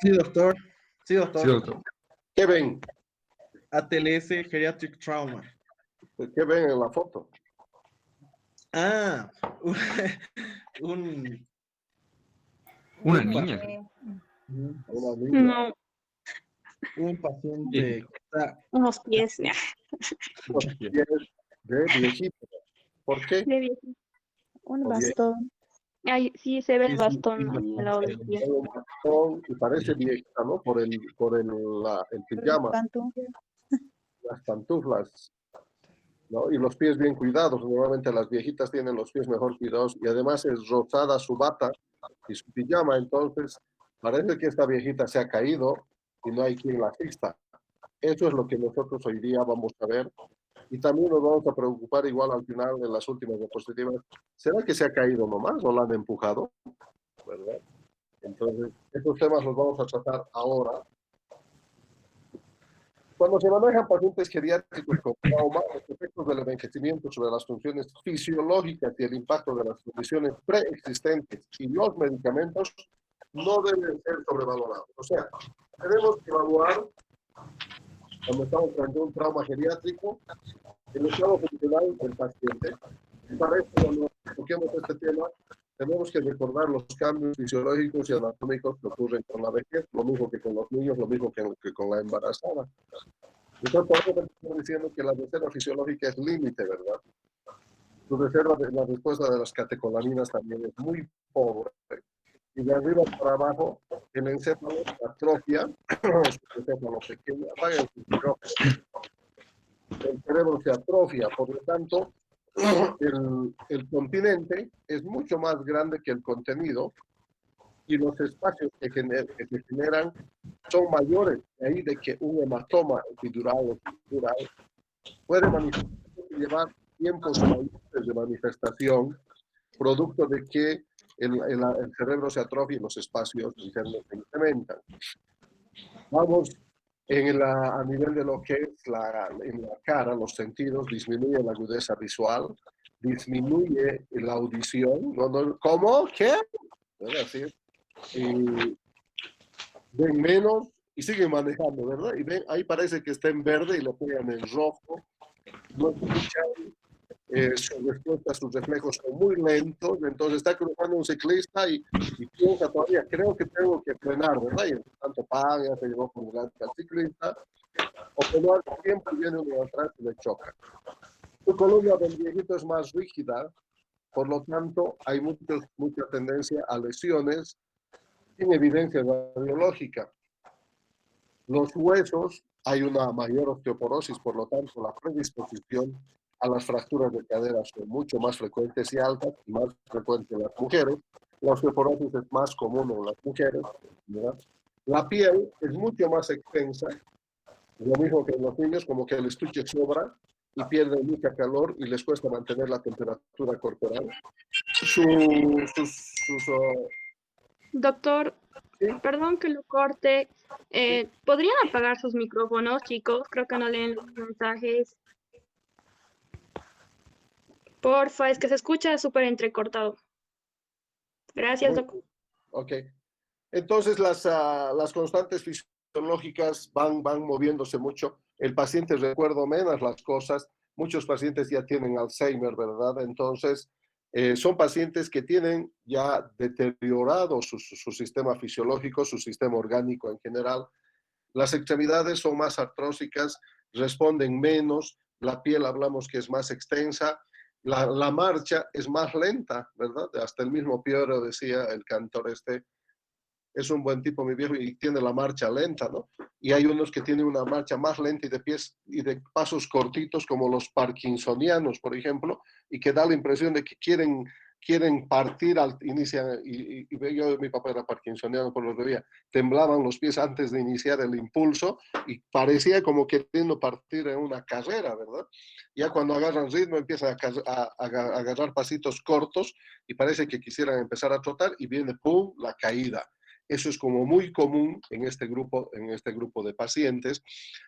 Sí, doctor. Sí, Sí, doctor. doctor. ¿Qué ven? ATLS Geriatric Trauma. ¿Qué ven en la foto? Ah, un, Una un, pa- niña. Una niña. No, un paciente que está unos pies. Pies de viejito. ¿Por qué? De viejito. Un O bien, bastón. Ay, sí, se ve el es bastón ahí al lado del pie. tiene un bastón y parece viejita, ¿no? El pijama, las pantuflas, ¿no? Y los pies bien cuidados. Normalmente las viejitas tienen los pies mejor cuidados y además es rosada su bata y su pijama. Entonces, parece que esta viejita se ha caído y no hay quien la asista. Eso es lo que nosotros hoy día vamos a ver. Y también nos vamos a preocupar igual al final en las últimas diapositivas. ¿Será que se ha caído nomás o la han empujado? ¿Verdad? Entonces, estos temas los vamos a tratar ahora. Cuando se manejan pacientes geriátricos con trauma, los efectos del envejecimiento sobre las funciones fisiológicas y el impacto de las condiciones preexistentes y los medicamentos no deben ser sobrevalorados. O sea, tenemos que evaluar, cuando estamos frente a un trauma geriátrico, el estado funcional del paciente. Y para esto, cuando toquemos este tema, tenemos que recordar los cambios fisiológicos y anatómicos que ocurren con la vejez, lo mismo que con los niños, lo mismo que con la embarazada. Entonces, por eso estamos diciendo que la reserva fisiológica es límite, ¿verdad? La respuesta de las catecolaminas también es muy pobre. Y de arriba para abajo, el encéfalo se atrofia, el encéfalo pequeño, apaga el micrófono. El cerebro se atrofia, por lo tanto, el continente es mucho más grande que el contenido y los espacios que se generan son mayores. De ahí de que un hematoma epidural o epidural puede llevar tiempos mayores de manifestación, producto de que el cerebro se atrofia y los espacios internos se incrementan. Vamos a nivel de lo que es en la cara, los sentidos, disminuye la agudeza visual, disminuye la audición. ¿Cómo? ¿Qué? ¿Verdad? Así es. Y ven menos y siguen manejando, ¿verdad? Y ven, ahí parece que está en verde y lo pegan en rojo. No escuchan, sus respuestas, sus reflejos son muy lentos, entonces está cruzando un ciclista y piensa todavía, creo que tengo que frenar, ¿verdad? Y tanto paga, se llevó por delante al ciclista, o que no al tiempo viene uno atrás y le choca. Su columna del viejito es más rígida, por lo tanto hay mucha tendencia a lesiones sin evidencia radiológica. Los huesos, hay una mayor osteoporosis, por lo tanto la predisposición a las fracturas de cadera son mucho más frecuentes y altas, y más frecuentes en las mujeres. La osteoporosis es más común en las mujeres, ¿verdad? La piel es mucho más extensa, lo mismo que en los niños, como que el estuche sobra y pierden mucha calor y les cuesta mantener la temperatura corporal. Doctor, ¿Sí? perdón que lo corte. ¿Podrían apagar sus micrófonos, chicos? Creo que no leen los mensajes. Porfa, es que se escucha súper entrecortado. Gracias, doctor. Ok. Entonces, las constantes fisiológicas van moviéndose mucho. El paciente recuerda menos las cosas. Muchos pacientes ya tienen Alzheimer, ¿verdad? Entonces, son pacientes que tienen ya deteriorado su sistema fisiológico, su sistema orgánico en general. Las extremidades son más artrósicas, responden menos, la piel hablamos que es más extensa, la marcha es más lenta, ¿verdad? Hasta el mismo Piero decía, el cantor es un buen tipo, mi viejo, y tiene la marcha lenta, ¿no? Y hay unos que tienen una marcha más lenta y de pies y de pasos cortitos, como los parkinsonianos, por ejemplo, y que da la impresión de que quieren partir, inician, y yo, mi papá era parkinsoniano, por lo que veía, temblaban los pies antes de iniciar el impulso y parecía como queriendo partir en una carrera, ¿verdad? Ya cuando agarran ritmo empiezan a agarrar pasitos cortos y parece que quisieran empezar a trotar y viene, ¡pum!, la caída. Eso es como muy común en este grupo de pacientes,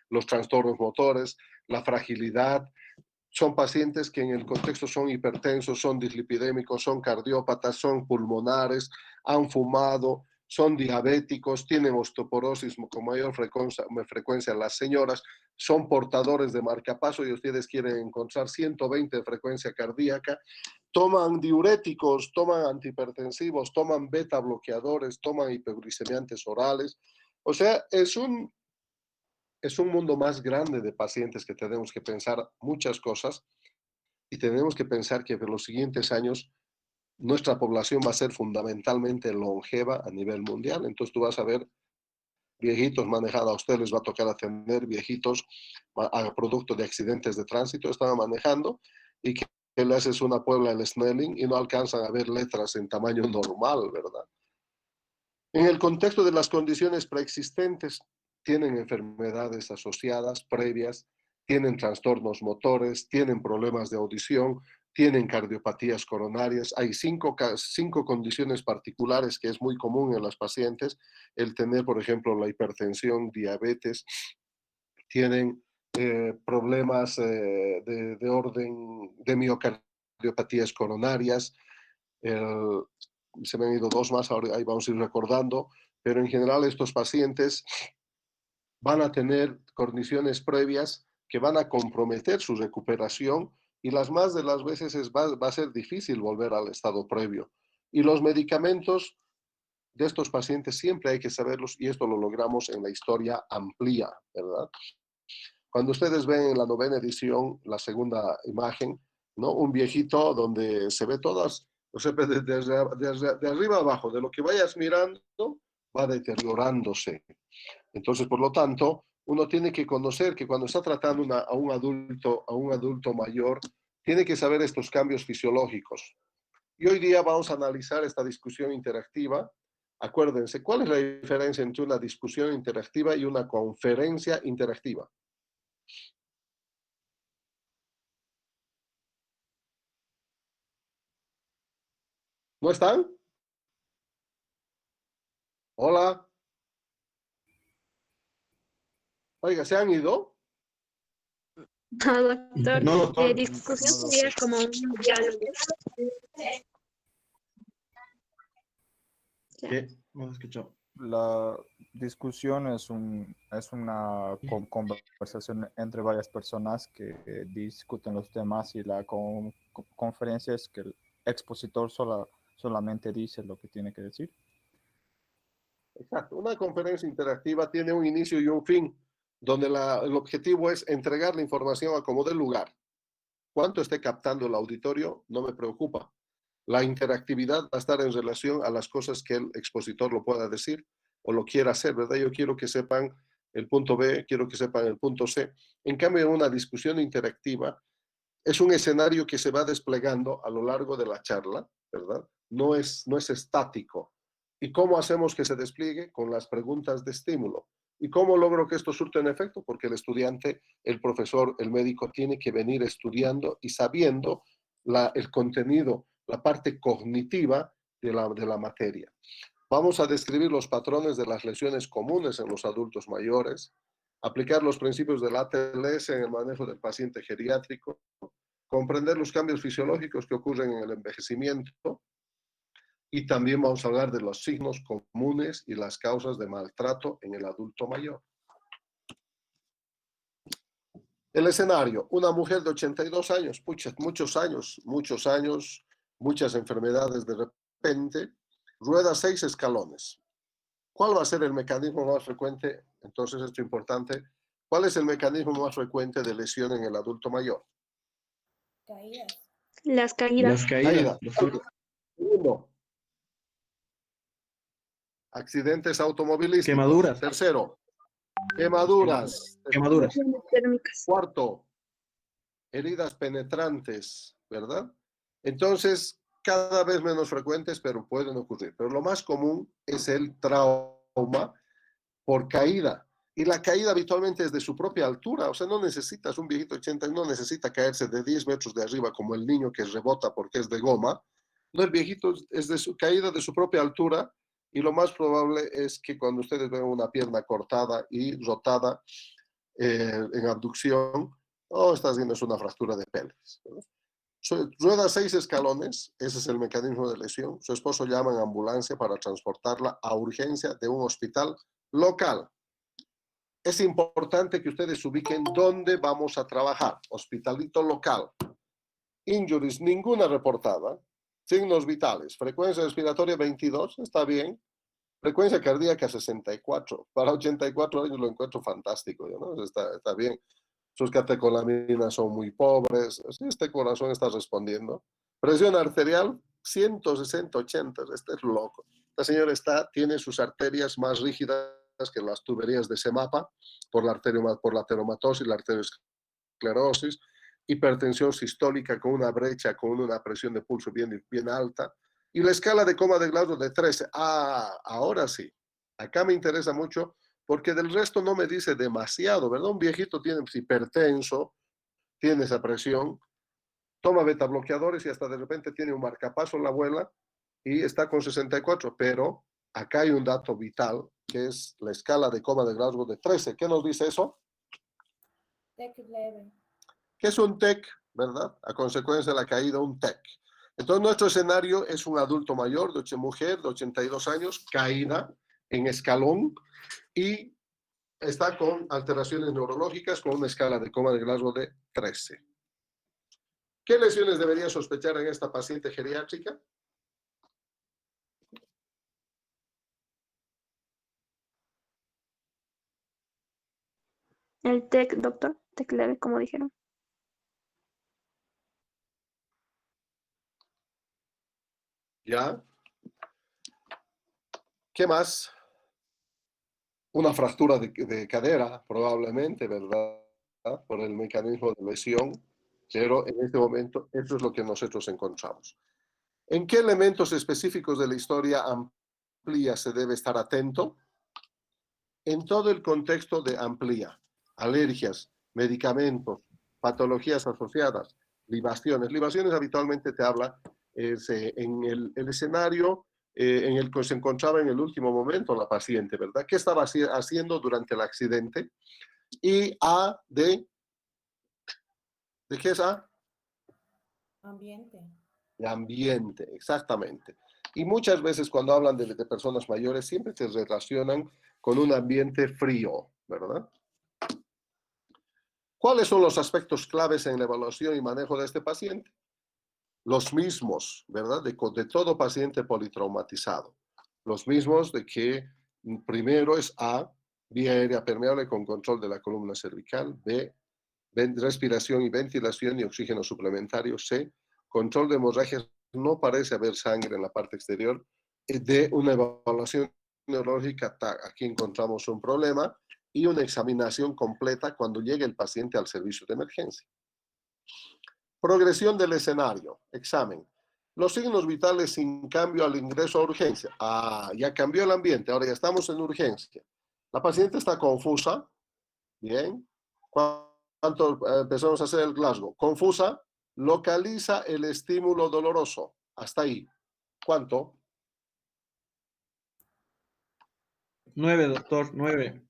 los trastornos motores, la fragilidad. Son pacientes que en el contexto son hipertensos, son dislipidémicos, son cardiópatas, son pulmonares, han fumado, son diabéticos, tienen osteoporosis con mayor frecuencia las señoras, son portadores de marcapaso y ustedes quieren encontrar 120 de frecuencia cardíaca, toman diuréticos, toman antihipertensivos, toman beta bloqueadores, toman hipoglicemiantes orales. O sea, es un mundo más grande de pacientes que tenemos que pensar muchas cosas y tenemos que pensar que en los siguientes años nuestra población va a ser fundamentalmente longeva a nivel mundial. Entonces tú vas a ver viejitos manejados, a ustedes les va a tocar atender viejitos a producto de accidentes de tránsito, estaban manejando y que le haces una Puebla el Snelling y no alcanzan a ver letras en tamaño normal, ¿verdad? En el contexto de las condiciones preexistentes, tienen enfermedades asociadas previas, tienen trastornos motores, tienen problemas de audición, tienen cardiopatías coronarias. Hay cinco condiciones particulares que es muy común en las pacientes, el tener, por ejemplo, la hipertensión, diabetes, tienen problemas de orden de miocardiopatías coronarias, se me han ido dos más, ahora ahí vamos a ir recordando, pero en general estos pacientes van a tener condiciones previas que van a comprometer su recuperación y las más de las veces va a ser difícil volver al estado previo. Y los medicamentos de estos pacientes siempre hay que saberlos y esto lo logramos en la historia amplia, ¿verdad? Cuando ustedes ven en la 9ª edición, la segunda imagen, ¿no? Un viejito donde se ve todas, o sea, de arriba abajo, de lo que vayas mirando, va deteriorándose. Entonces, por lo tanto, uno tiene que conocer que cuando está tratando a un adulto mayor, tiene que saber estos cambios fisiológicos. Y hoy día vamos a analizar esta discusión interactiva. Acuérdense, ¿cuál es la diferencia entre una discusión interactiva y una conferencia interactiva? ¿No están? Hola. Oiga, ¿se han ido? No, doctor. No, doctor. Discusión sería como un diálogo. ¿Qué? No se escuchó. La discusión es una conversación entre varias personas que discuten los temas y la conferencia es que el expositor solamente dice lo que tiene que decir. Exacto. Una conferencia interactiva tiene un inicio y un fin, donde el objetivo es entregar la información a como dé lugar. Cuánto esté captando el auditorio no me preocupa. La interactividad va a estar en relación a las cosas que el expositor lo pueda decir o lo quiera hacer, ¿verdad? Yo quiero que sepan el punto B, quiero que sepan el punto C. En cambio, en una discusión interactiva, es un escenario que se va desplegando a lo largo de la charla, ¿verdad? No es estático. ¿Y cómo hacemos que se despliegue? Con las preguntas de estímulo. ¿Y cómo logro que esto surta en efecto? Porque el estudiante, el profesor, el médico tiene que venir estudiando y sabiendo el contenido, la parte cognitiva de la materia. Vamos a describir los patrones de las lesiones comunes en los adultos mayores, aplicar los principios del ATLS en el manejo del paciente geriátrico, comprender los cambios fisiológicos que ocurren en el envejecimiento y también vamos a hablar de los signos comunes y las causas de maltrato en el adulto mayor. El escenario, una mujer de 82 años, muchos años, muchas enfermedades de repente, rueda 6 escalones. ¿Cuál va a ser el mecanismo más frecuente? Entonces, esto es importante. ¿Cuál es el mecanismo más frecuente de lesión en el adulto mayor? Caídas. Las caídas. Las caídas. Segundo, accidentes automovilísticos. Quemaduras. Tercero, quemaduras. Quemaduras. Térmicas. Cuarto, heridas penetrantes, ¿verdad? Entonces, cada vez menos frecuentes, pero pueden ocurrir. Pero lo más común es el trauma por caída. Y la caída habitualmente es de su propia altura. O sea, no necesitas, un viejito 80 no necesita caerse de 10 metros de arriba como el niño que rebota porque es de goma. No, el viejito es de su caída de su propia altura y lo más probable es que cuando ustedes ven una pierna cortada y rotada en abducción, estás viendo es una fractura de pelvis, ¿verdad? Rueda 6 escalones, ese es el mecanismo de lesión. Su esposo llama en ambulancia para transportarla a urgencia de un hospital local. Es importante que ustedes ubiquen dónde vamos a trabajar. Hospitalito local. Injuries, ninguna reportada. Signos vitales. Frecuencia respiratoria 22, está bien. Frecuencia cardíaca 64. Para 84 años lo encuentro fantástico, ¿no? Está bien. Sus catecolaminas son muy pobres. Este corazón está respondiendo. Presión arterial 160-80. Este es loco. Esta señora tiene sus arterias más rígidas que las tuberías de Semapa por la teromatosis, la arteriosclerosis, hipertensión sistólica con una brecha, con una presión de pulso bien alta. Y la escala de coma de Glasgow de 13. Ahora sí. Acá me interesa mucho porque del resto no me dice demasiado, ¿verdad? Un viejito tiene hipertenso, tiene esa presión, toma beta bloqueadores y hasta de repente tiene un marcapaso en la abuela y está con 64, pero acá hay un dato vital que es la escala de coma de Glasgow de 13. ¿Qué nos dice eso? TEC leve. ¿Qué es un TEC, verdad? A consecuencia de la caída, un TEC. Entonces, nuestro escenario es un adulto mayor, mujer de 82 años, caída en escalón y está con alteraciones neurológicas con una escala de coma de Glasgow de 13. ¿Qué lesiones debería sospechar en esta paciente geriátrica? El TEC, doctor, TEC leve, como dijeron. ¿Ya? ¿Qué más? Una fractura de cadera, probablemente, ¿verdad? Por el mecanismo de lesión, pero en este momento eso es lo que nosotros encontramos. ¿En qué elementos específicos de la historia amplia se debe estar atento? En todo el contexto de amplia, alergias, medicamentos, patologías asociadas, libaciones. Libaciones habitualmente te habla en el escenario en el que se encontraba en el último momento la paciente, ¿verdad? ¿Qué estaba haciendo durante el accidente? Y ¿de qué es A? Ambiente. De ambiente, exactamente. Y muchas veces cuando hablan de personas mayores siempre se relacionan con un ambiente frío, ¿verdad? ¿Cuáles son los aspectos claves en la evaluación y manejo de este paciente? Los mismos, ¿verdad? De todo paciente politraumatizado. Los mismos de que primero es A, vía aérea permeable con control de la columna cervical, B, respiración y ventilación y oxígeno suplementario, C, control de hemorragias, no parece haber sangre en la parte exterior, D, una evaluación neurológica, aquí encontramos un problema, y una examinación completa cuando llegue el paciente al servicio de emergencia. Progresión del escenario, examen. Los signos vitales sin cambio al ingreso a urgencia. Ya cambió el ambiente, ahora ya estamos en urgencia. La paciente está confusa. Bien. ¿Cuánto empezamos a hacer el Glasgow? Confusa, localiza el estímulo doloroso. Hasta ahí. ¿Cuánto? 9, doctor, 9.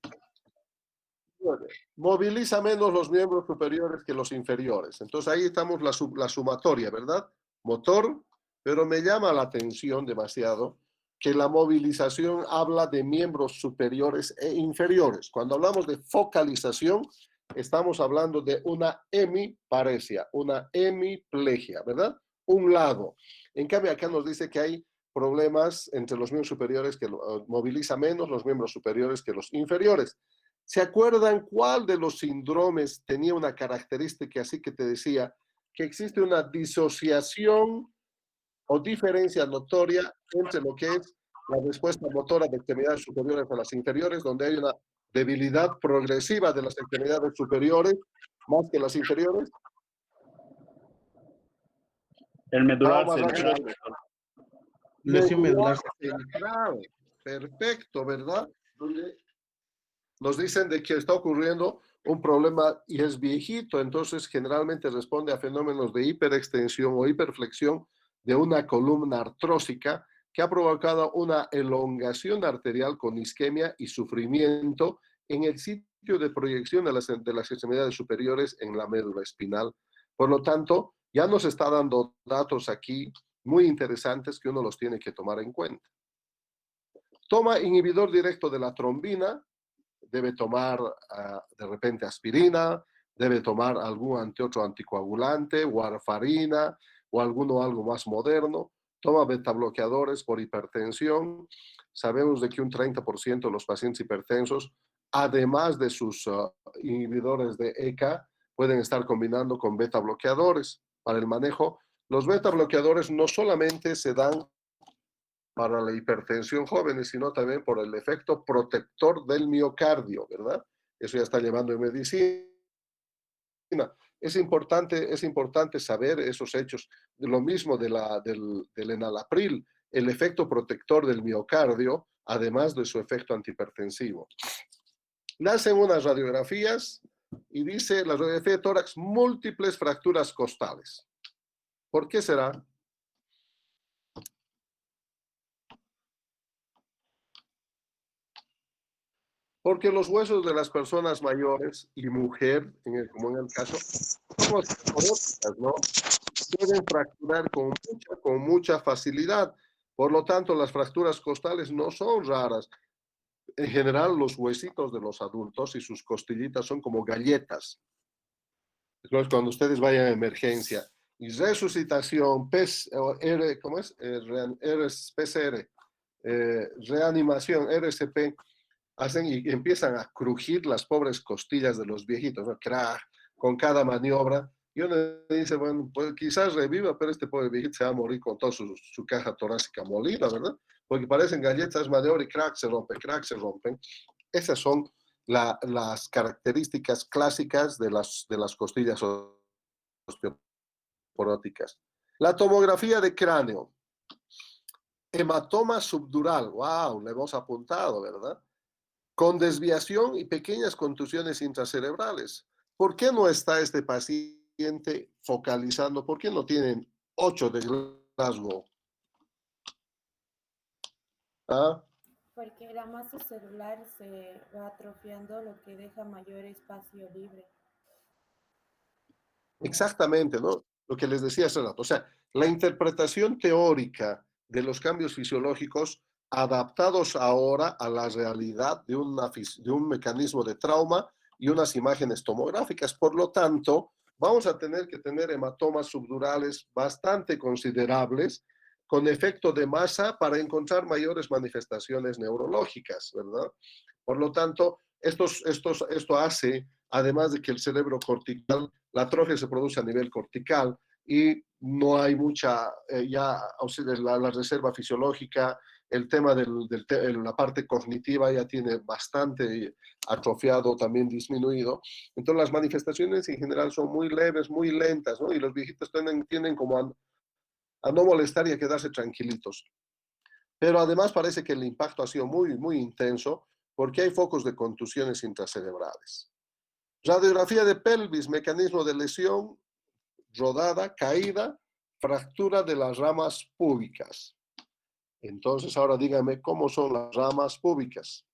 Moviliza menos los miembros superiores que los inferiores. Entonces ahí estamos la sumatoria, ¿verdad? Motor, pero me llama la atención demasiado que la movilización habla de miembros superiores e inferiores. Cuando hablamos de focalización, estamos hablando de una hemiparesia, una hemiplegia, ¿verdad? Un lado. En cambio, acá nos dice que hay problemas entre los miembros superiores que moviliza menos los miembros superiores que los inferiores. ¿Se acuerdan cuál de los síndromes tenía una característica así que te decía que existe una disociación o diferencia notoria entre lo que es la respuesta motora de extremidades superiores a las inferiores, donde hay una debilidad progresiva de las extremidades superiores más que las inferiores? El medular Vamos más central. rápido. Lesión medular. Central. Perfecto, ¿verdad? Donde nos dicen de que está ocurriendo un problema y es viejito, entonces generalmente responde a fenómenos de hiperextensión o hiperflexión de una columna artrósica que ha provocado una elongación arterial con isquemia y sufrimiento en el sitio de proyección de las extremidades superiores en la médula espinal. Por lo tanto, Ya nos está dando datos aquí muy interesantes que uno los tiene que tomar en cuenta. Toma inhibidor directo de la trombina, debe tomar de repente aspirina, debe tomar algún otro anticoagulante, warfarina o algo más moderno. Toma betabloqueadores por hipertensión. Sabemos de que un 30% de los pacientes hipertensos, además de sus inhibidores de ECA, pueden estar combinando con betabloqueadores para el manejo. Los betabloqueadores no solamente se dan para la hipertensión jóvenes, sino también por el efecto protector del miocardio, ¿verdad? Eso ya está llevando en medicina. Es importante saber esos hechos. Lo mismo del enalapril, el efecto protector del miocardio, además de su efecto antihipertensivo. Le hacen unas radiografías y dice la radiografía de tórax, múltiples fracturas costales. ¿Por qué será? Porque los huesos de las personas mayores y mujer, como en el caso, son osteoporóticas, ¿no? Pueden fracturar con mucha facilidad. Por lo tanto, las fracturas costales no son raras. En general, los huesitos de los adultos y sus costillitas son como galletas. Entonces, cuando ustedes vayan a emergencia y resucitación, ¿cómo es? PCR, reanimación, RCP, hacen y empiezan a crujir las pobres costillas de los viejitos, ¿no? Crack, con cada maniobra. Y uno dice, bueno, pues quizás reviva, pero este pobre viejito se va a morir con toda su caja torácica molida, ¿verdad? Porque parecen galletas maniobra y crack, se rompen. Esas son las características clásicas de las costillas osteoporóticas. La tomografía de cráneo. Hematoma subdural. Wow, le hemos apuntado, ¿verdad? Con desviación y pequeñas contusiones intracerebrales. ¿Por qué no está este paciente focalizando? ¿Por qué no tienen 8 de Glasgow? ¿Ah? Porque la masa celular se va atrofiando, lo que deja mayor espacio libre. Exactamente, ¿no? Lo que les decía hace rato. O sea, la interpretación teórica de los cambios fisiológicos adaptados ahora a la realidad de un mecanismo de trauma y unas imágenes tomográficas. Por lo tanto, vamos a tener que tener hematomas subdurales bastante considerables con efecto de masa para encontrar mayores manifestaciones neurológicas, ¿verdad? Por lo tanto, esto hace, además de que el cerebro cortical, la atrofia se produce a nivel cortical y no hay mucha, o sea, la reserva fisiológica, el tema de la parte cognitiva ya tiene bastante atrofiado, también disminuido. Entonces las manifestaciones en general son muy leves, muy lentas, ¿no? Y los viejitos tienden como a no molestar y a quedarse tranquilitos. Pero además parece que el impacto ha sido muy, muy intenso porque hay focos de contusiones intracerebrales. Radiografía de pelvis, mecanismo de lesión, rodada, caída, fractura de las ramas púbicas. Entonces, ahora díganme cómo son las ramas púbicas.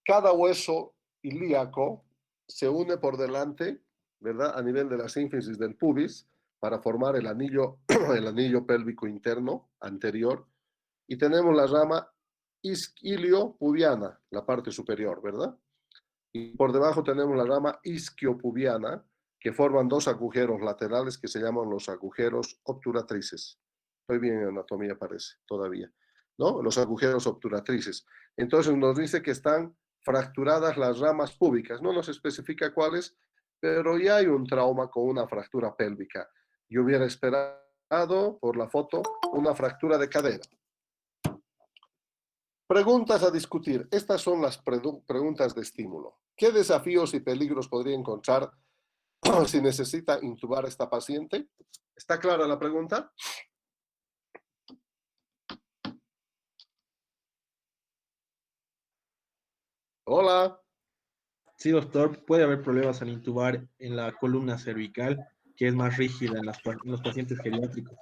Cada hueso ilíaco se une por delante, ¿verdad? A nivel de la sínfisis del pubis para formar el anillo pélvico interno anterior. Y tenemos la rama isquiopubiana, la parte superior, ¿verdad? Y por debajo tenemos la rama isquiopubiana, que forman dos agujeros laterales que se llaman los agujeros obturatrices. Estoy bien en anatomía, parece, todavía, ¿no? Los agujeros obturatrices. Entonces nos dice que están fracturadas las ramas púbicas. No nos especifica cuáles, pero ya hay un trauma con una fractura pélvica. Yo hubiera esperado, por la foto, una fractura de cadera. Preguntas a discutir. Estas son las preguntas de estímulo. ¿Qué desafíos y peligros podría encontrar si necesita intubar a esta paciente? ¿Está clara la pregunta? Hola. Sí, doctor, puede haber problemas al intubar en la columna cervical, que es más rígida en los pacientes geriátricos.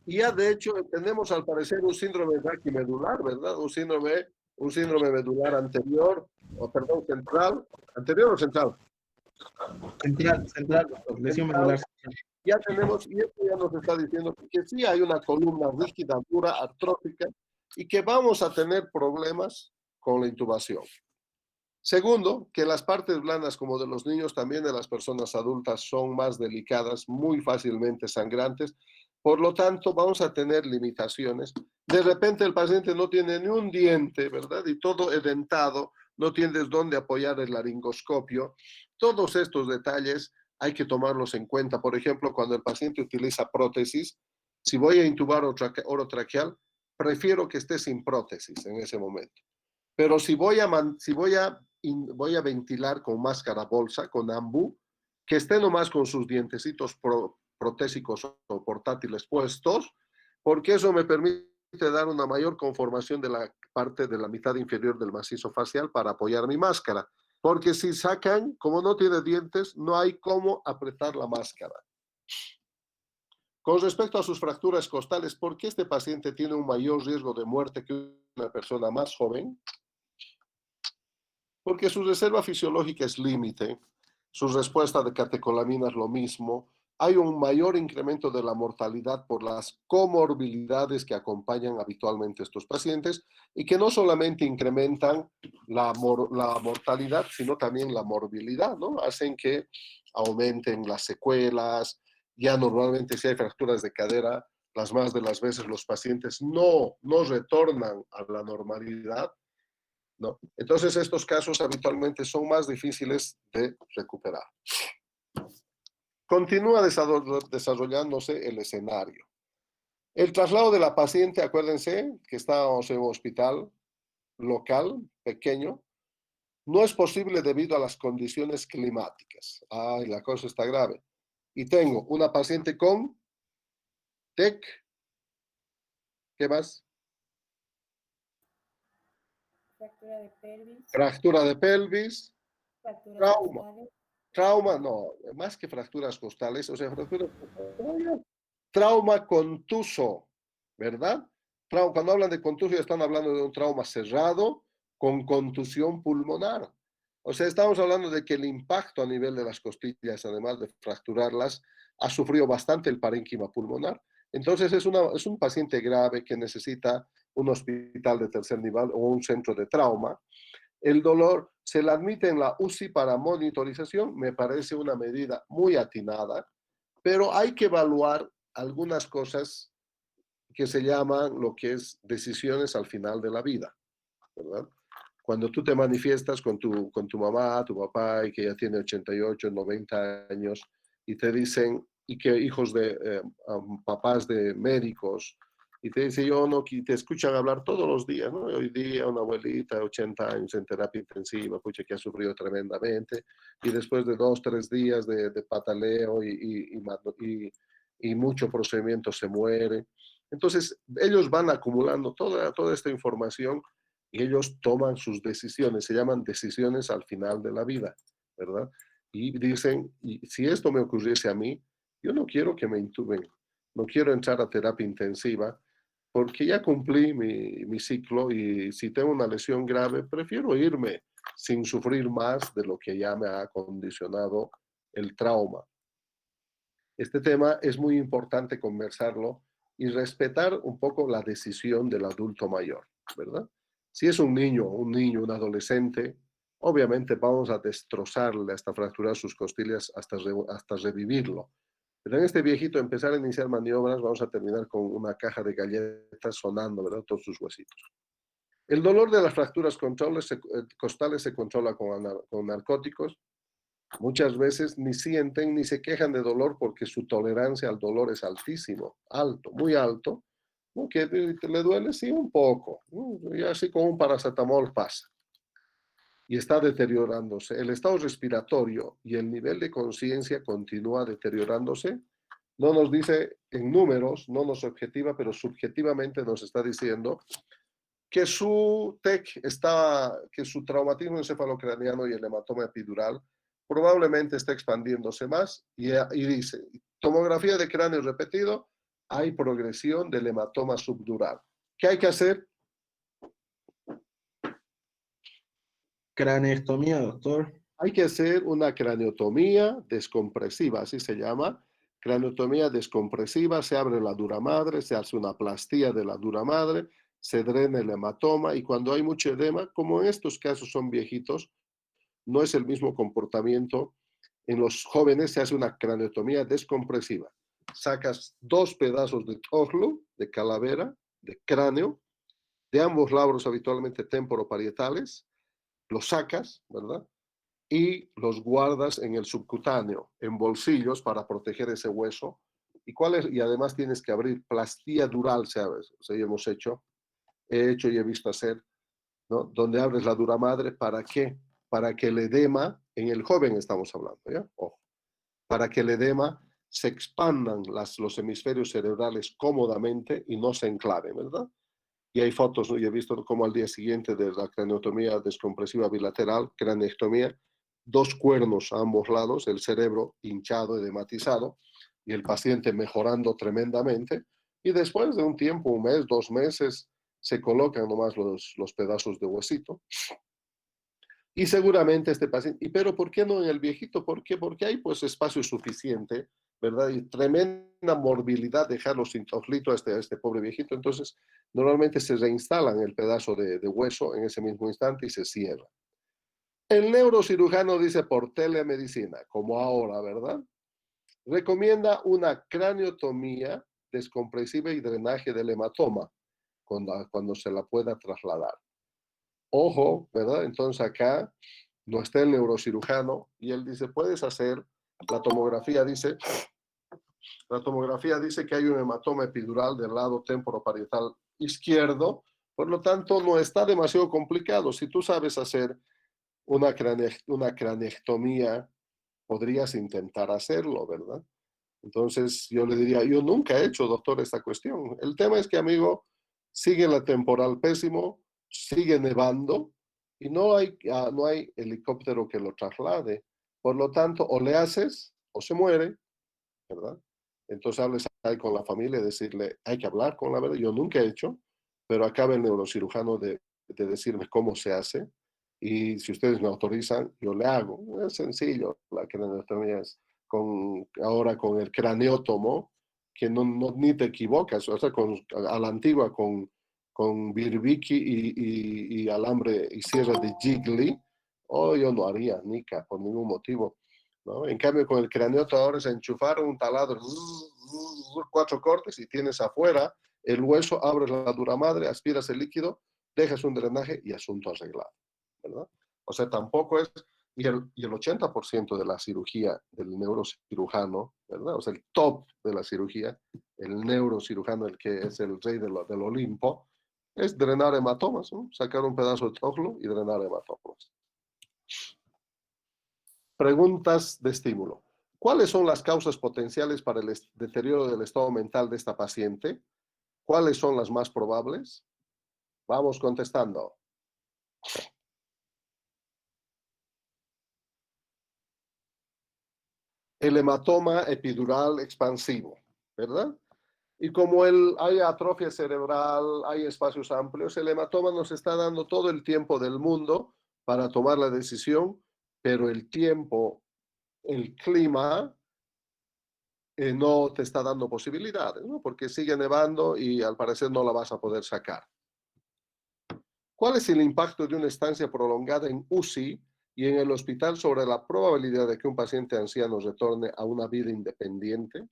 Y ya de hecho tenemos al parecer un síndrome raquimedular, ¿verdad? Un síndrome un síndrome medular anterior, o perdón, central, anterior o central. Central, doctor, lesión medular central. Ya tenemos, y esto ya nos está diciendo que sí hay una columna rígida, dura, artrófica, y que vamos a tener problemas con la intubación. Segundo, que las partes blandas, como de los niños, también de las personas adultas, son más delicadas, muy fácilmente sangrantes. Por lo tanto, vamos a tener limitaciones. De repente el paciente no tiene ni un diente, ¿verdad? Y todo edentado, no tienes dónde apoyar el laringoscopio. Todos estos detalles hay que tomarlos en cuenta. Por ejemplo, cuando el paciente utiliza prótesis, si voy a intubar orotraqueal, prefiero que esté sin prótesis en ese momento. Pero si voy a ventilar con máscara bolsa, con AMBU, que esté nomás con sus dientecitos protésicos o portátiles puestos, porque eso me permite dar una mayor conformación de la parte de la mitad inferior del macizo facial para apoyar mi máscara. Porque si sacan, como no tiene dientes, no hay cómo apretar la máscara. Con respecto a sus fracturas costales, ¿por qué este paciente tiene un mayor riesgo de muerte que una persona más joven? Porque su reserva fisiológica es límite, su respuesta de catecolamina es lo mismo, hay un mayor incremento de la mortalidad por las comorbilidades que acompañan habitualmente a estos pacientes y que no solamente incrementan la mortalidad, sino también la morbilidad, ¿no? Hacen que aumenten las secuelas. Ya normalmente si hay fracturas de cadera, las más de las veces los pacientes no retornan a la normalidad, ¿no? Entonces estos casos habitualmente son más difíciles de recuperar. Continúa desarrollándose el escenario. El traslado de la paciente, acuérdense que estábamos en un hospital local, pequeño, no es posible debido a las condiciones climáticas. Ay, la cosa está grave. Y tengo una paciente con TEC. ¿Qué más? Fractura de pelvis. Fractura de pelvis. Trauma. Costales. Trauma, no, más que fracturas costales, o sea, trauma contuso, ¿verdad? Cuando hablan de contuso, están hablando de un trauma cerrado con contusión pulmonar. O sea, estamos hablando de que el impacto a nivel de las costillas, además de fracturarlas, ha sufrido bastante el parénquima pulmonar. Entonces, es un paciente grave que necesita un hospital de tercer nivel o un centro de trauma. El dolor se le admite en la UCI para monitorización, me parece una medida muy atinada, pero hay que evaluar algunas cosas que se llaman lo que es decisiones al final de la vida, ¿verdad? Cuando tú te manifiestas con tu mamá, tu papá, y que ya tiene 88, 90 años, y te dicen, y que hijos de papás de médicos, y te dice, yo no, te escuchan hablar todos los días, ¿no? Hoy día una abuelita de 80 años en terapia intensiva, pucha, que ha sufrido tremendamente, y después de 2, 3 días de pataleo y mucho procedimiento se muere. Entonces, ellos van acumulando toda esta información y ellos toman sus decisiones, se llaman decisiones al final de la vida, ¿verdad? Y dicen, y si esto me ocurriese a mí, yo no quiero que me intuben, no quiero entrar a terapia intensiva, porque ya cumplí mi ciclo y si tengo una lesión grave, prefiero irme sin sufrir más de lo que ya me ha condicionado el trauma. Este tema es muy importante conversarlo y respetar un poco la decisión del adulto mayor, ¿verdad? Si es un niño, un adolescente, obviamente vamos a destrozarle hasta fracturar sus costillas, hasta revivirlo. Pero en este viejito empezar a iniciar maniobras, vamos a terminar con una caja de galletas sonando, ¿verdad? Todos sus huesitos. El dolor de las fracturas costales se controla con narcóticos. Muchas veces ni sienten ni se quejan de dolor porque su tolerancia al dolor es altísimo, alto, muy alto. ¿No? Que le duele, sí, un poco, ¿no? Y así con un paracetamol pasa. Y está deteriorándose. El estado respiratorio y el nivel de conciencia continúa deteriorándose. No nos dice en números, no nos objetiva, pero subjetivamente nos está diciendo que su TEC que su traumatismo encefalocraniano y el hematoma epidural probablemente está expandiéndose más y dice, tomografía de cráneo repetido, hay progresión del hematoma subdural. ¿Qué hay que hacer? Craneectomía, doctor. Hay que hacer una craneotomía descompresiva, así se llama. Craneotomía descompresiva, se abre la dura madre, se hace una plastía de la dura madre, se drena el hematoma y cuando hay mucho edema, como en estos casos son viejitos, no es el mismo comportamiento. En los jóvenes se hace una craneotomía descompresiva. Sacas 2 pedazos de tóxlo, de calavera, de cráneo, de ambos lados habitualmente temporoparietales, los sacas, ¿verdad? Y los guardas en el subcutáneo, en bolsillos para proteger ese hueso. Y además tienes que abrir plastía dural, ¿sabes? O sea, he hecho y he visto hacer, ¿no? Donde abres la dura madre, ¿para qué? Para que el edema, en el joven estamos hablando, ¿ya? Ojo, para que el edema se expandan los hemisferios cerebrales cómodamente y no se enclaven, ¿verdad? Y hay fotos, ¿no? Y he visto como al día siguiente de la craneotomía descompresiva bilateral, craneectomía, 2 cuernos a ambos lados, el cerebro hinchado, edematizado, y el paciente mejorando tremendamente. Y después de un tiempo, 1 mes, 2 meses, se colocan nomás los pedazos de huesito. Y seguramente este paciente, pero ¿por qué no en el viejito? ¿Por qué? Porque hay pues espacio suficiente, ¿verdad? Y tremenda morbilidad dejarlo sin ojlito a este pobre viejito. Entonces, normalmente se reinstalan el pedazo de hueso en ese mismo instante y se cierra. El neurocirujano dice por telemedicina, como ahora, ¿verdad? Recomienda una craniotomía descompresiva y drenaje del hematoma cuando se la pueda trasladar. Ojo, ¿verdad? Entonces acá no está el neurocirujano y él dice, puedes hacer, la tomografía dice que hay un hematoma epidural del lado temporoparietal izquierdo, por lo tanto no está demasiado complicado. Si tú sabes hacer una craneectomía, podrías intentar hacerlo, ¿verdad? Entonces yo le diría, yo nunca he hecho, doctor, esta cuestión. El tema es que, amigo, sigue la temporal pésimo, sigue nevando y no hay helicóptero que lo traslade. Por lo tanto, o le haces o se muere, ¿verdad? Entonces hables ahí con la familia y decirle, hay que hablar con la verdad. Yo nunca he hecho, pero acaba el neurocirujano de decirme cómo se hace y si ustedes me autorizan, yo le hago. Es sencillo, la craneotomía es ahora con el craneótomo, que ni te equivocas, o sea, a la antigua con birbiki y alambre y sierra de Jiggly, yo no haría nica por ningún motivo, ¿no? En cambio, con el craneótomo ahora es enchufar un taladro, 4 cortes y tienes afuera el hueso, abres la dura madre, aspiras el líquido, dejas un drenaje y asunto arreglado, ¿verdad? O sea, tampoco es y el 80% de la cirugía del neurocirujano, ¿verdad? O sea, el top de la cirugía, el neurocirujano, el que es el rey del Olimpo, es drenar hematomas, ¿no? Sacar un pedazo de tóxlo y drenar hematomas. Preguntas de estímulo. ¿Cuáles son las causas potenciales para el deterioro del estado mental de esta paciente? ¿Cuáles son las más probables? Vamos contestando. El hematoma epidural expansivo, ¿verdad? Y como hay atrofia cerebral, hay espacios amplios, el hematoma nos está dando todo el tiempo del mundo para tomar la decisión, pero el tiempo, el clima, no te está dando posibilidades, ¿no? Porque sigue nevando y al parecer no la vas a poder sacar. ¿Cuál es el impacto de una estancia prolongada en UCI y en el hospital sobre la probabilidad de que un paciente anciano retorne a una vida independiente?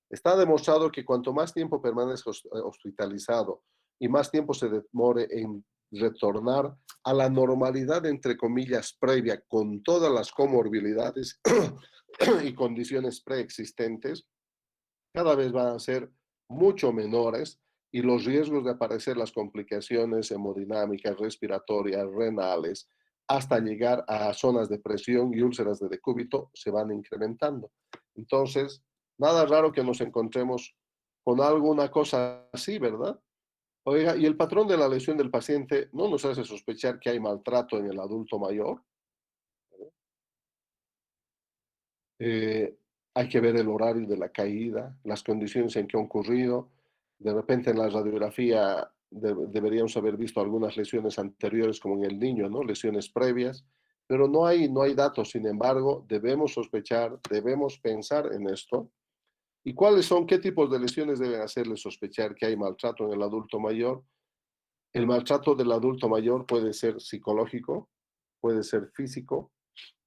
Está demostrado que cuanto más tiempo permanezca hospitalizado y más tiempo se demore en retornar a la normalidad, entre comillas, previa, con todas las comorbilidades y condiciones preexistentes, cada vez van a ser mucho menores y los riesgos de aparecer las complicaciones hemodinámicas, respiratorias, renales, hasta llegar a zonas de presión y úlceras de decúbito se van incrementando. Entonces, nada raro que nos encontremos con alguna cosa así, ¿verdad? Oiga, ¿y el patrón de la lesión del paciente no nos hace sospechar que hay maltrato en el adulto mayor? Hay que ver el horario de la caída, las condiciones en que ha ocurrido. De repente en la radiografía deberíamos haber visto algunas lesiones anteriores como en el niño, ¿no? Lesiones previas, pero no hay datos. Sin embargo, debemos sospechar, debemos pensar en esto. ¿Y cuáles son, qué tipos de lesiones deben hacerle sospechar que hay maltrato en el adulto mayor? El maltrato del adulto mayor puede ser psicológico, puede ser físico.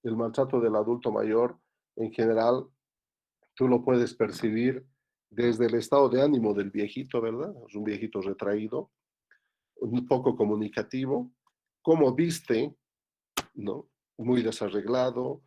El maltrato del adulto mayor, en general, tú lo puedes percibir desde el estado de ánimo del viejito, ¿verdad? Es un viejito retraído, un poco comunicativo, cómo viste, ¿no? Muy desarreglado,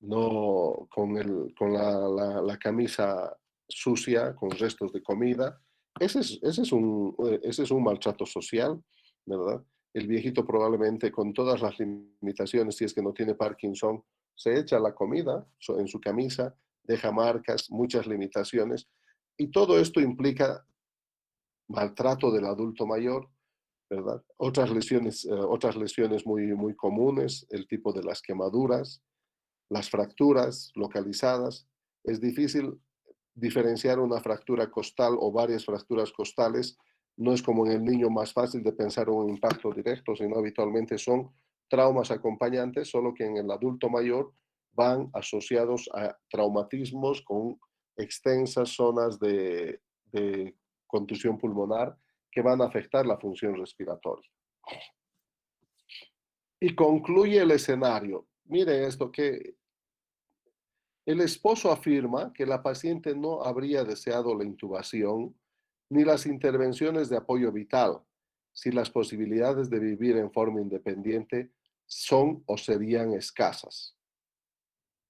no con la camisa sucia, con restos de comida. Ese es un maltrato social, ¿verdad? El viejito probablemente con todas las limitaciones, si es que no tiene Parkinson, se echa la comida en su camisa, deja marcas, muchas limitaciones, y todo esto implica maltrato del adulto mayor, ¿verdad? Otras lesiones muy comunes, el tipo de las quemaduras, las fracturas localizadas. Es difícil diferenciar una fractura costal o varias fracturas costales. No es como en el niño más fácil de pensar un impacto directo, sino habitualmente son traumas acompañantes, solo que en el adulto mayor van asociados a traumatismos con extensas zonas de contusión pulmonar que van a afectar la función respiratoria. Y concluye el escenario. Mire esto, que el esposo afirma que la paciente no habría deseado la intubación ni las intervenciones de apoyo vital si las posibilidades de vivir en forma independiente son o serían escasas.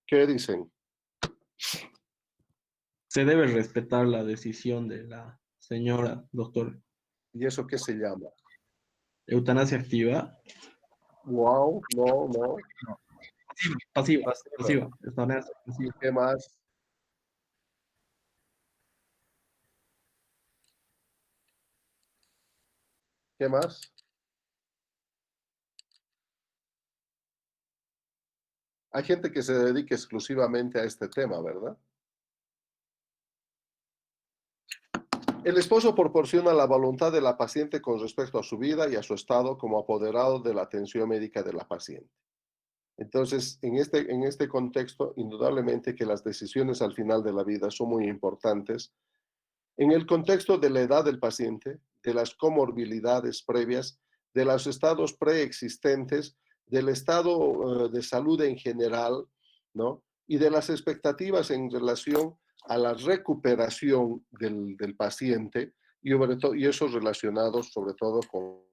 ¿Qué dicen? Se debe respetar la decisión de la señora, doctor. ¿Y eso qué se llama? Eutanasia activa. Wow, no. Pasiva. Eutanasia pasiva. ¿Qué más? ¿Qué más? Hay gente que se dedica exclusivamente a este tema, ¿verdad? El esposo proporciona la voluntad de la paciente con respecto a su vida y a su estado como apoderado de la atención médica de la paciente. Entonces, en este contexto, indudablemente que las decisiones al final de la vida son muy importantes. En el contexto de la edad del paciente, de las comorbilidades previas, de los estados preexistentes, del estado de salud en general, ¿no? Y de las expectativas en relación a la recuperación del paciente y eso relacionado sobre todo con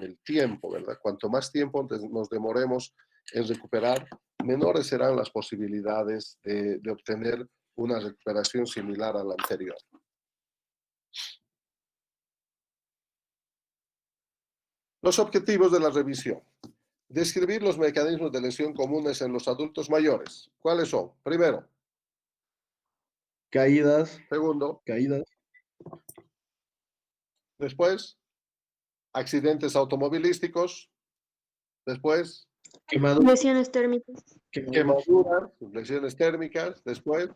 el tiempo, ¿verdad? Cuanto más tiempo nos demoremos en recuperar, menores serán las posibilidades de obtener una recuperación similar a la anterior. Los objetivos de la revisión. Describir los mecanismos de lesión comunes en los adultos mayores. ¿Cuáles son? Primero. Caídas. Segundo. Caídas. Después. Accidentes automovilísticos. Después. Lesiones térmicas. Quemaduras, lesiones térmicas. Después.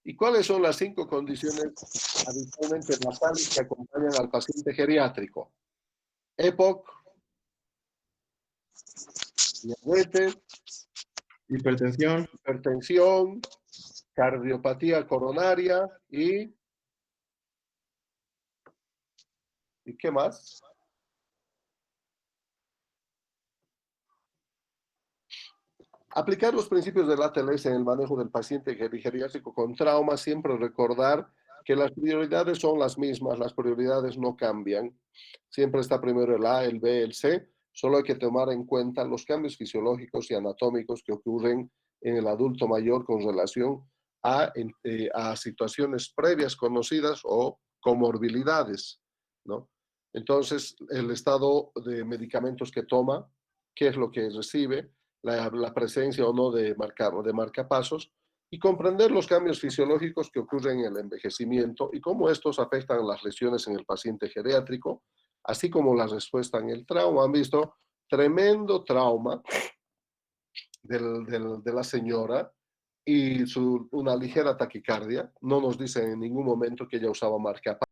¿Y cuáles son las 5 condiciones habitualmente natales que acompañan al paciente geriátrico? EPOC, diabetes, hipertensión, cardiopatía coronaria y ¿qué más? Aplicar los principios del ATLS en el manejo del paciente geriátrico con trauma, siempre recordar que las prioridades son las mismas, las prioridades no cambian. Siempre está primero el A, el B, el C. Solo hay que tomar en cuenta los cambios fisiológicos y anatómicos que ocurren en el adulto mayor con relación a situaciones previas conocidas o comorbilidades, ¿no? Entonces, el estado de medicamentos que toma, qué es lo que recibe, la presencia o no de marcapasos, y comprender los cambios fisiológicos que ocurren en el envejecimiento y cómo estos afectan las lesiones en el paciente geriátrico, así como la respuesta en el trauma. Han visto tremendo trauma de la señora y una ligera taquicardia. No nos dice en ningún momento que ella usaba marcapasos.